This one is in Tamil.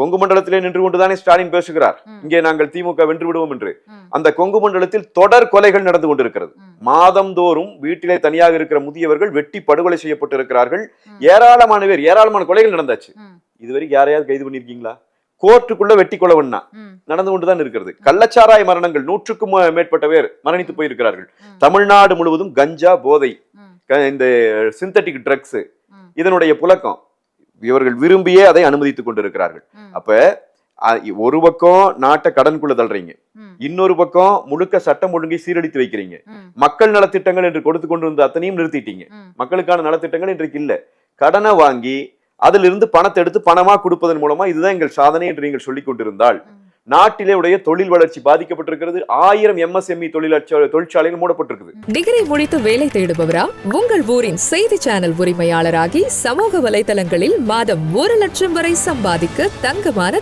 கொங்கு மண்டலத்திலே நின்று கொண்டுதானே ஸ்டாலின் பேசுகிறார், இங்கே நாங்கள் திமுக வென்று விடுவோம் என்று. அந்த கொங்கு மண்டலத்தில் தொடர் கொலைகள் நடந்து கொண்டிருக்கிறது. மாதந்தோறும் வீட்டிலே தனியாக இருக்கிற முதியவர்கள் வெட்டி படுகொலை செய்யப்பட்டிருக்கிறார்கள். ஏராளமான கொலைகள் நடந்தாச்சு. இதுவரைக்கும் யாரையாவது கைது பண்ணிருக்கீங்களா? கோர்ட்டுக்குள்ள வெட்டி கொலை நடந்து கொண்டுதான் இருக்கிறது. கள்ளச்சாராய மரணங்கள் 100க்கும் மேற்பட்ட பேர் மரணித்து போயிருக்கிறார்கள். தமிழ்நாடு முழுவதும் கஞ்சா போதை, இந்த சிந்தட்டிக் ட்ரக்ஸ் இதனுடைய புழக்கம். இவர்கள் விரும்பியே அதை அனுமதித்துக் கொண்டிருக்கிறார்கள். அப்ப ஒரு பக்கம் நாட்டை கடனுக்குள்ள தள்ளுறீங்க, இன்னொரு பக்கம் முழுக்க சட்டம் ஒழுங்கை சீரழித்து வைக்கிறீங்க. மக்கள் நலத்திட்டங்கள் என்று கொடுத்து கொண்டு வந்த அத்தனையும் நிறுத்திட்டீங்க. மக்களுக்கான நலத்திட்டங்கள் இன்றைக்கு இல்ல. கடனை வாங்கி அதிலிருந்து பணத்தை எடுத்து பணமா கொடுப்பதன் மூலமா இதுதான் எங்கள் சாதனை என்று நீங்கள் சொல்லிக் கொண்டிருந்தால் நாட்டிலே உடைய தொழில் வளர்ச்சி பாதிக்கப்பட்டிருக்கிறது. 1000 MSME தொழிற்சாலைகள் மூடப்பட்டிருக்குது. டிகிரி முடித்து வேலை தேடுபவரா? உங்கள் ஊரின் செய்தி சேனல் உரிமையாளராகி சமூக வலைதளங்களில் மாதம் 1 லட்சம் வரை சம்பாதிக்க தங்கமான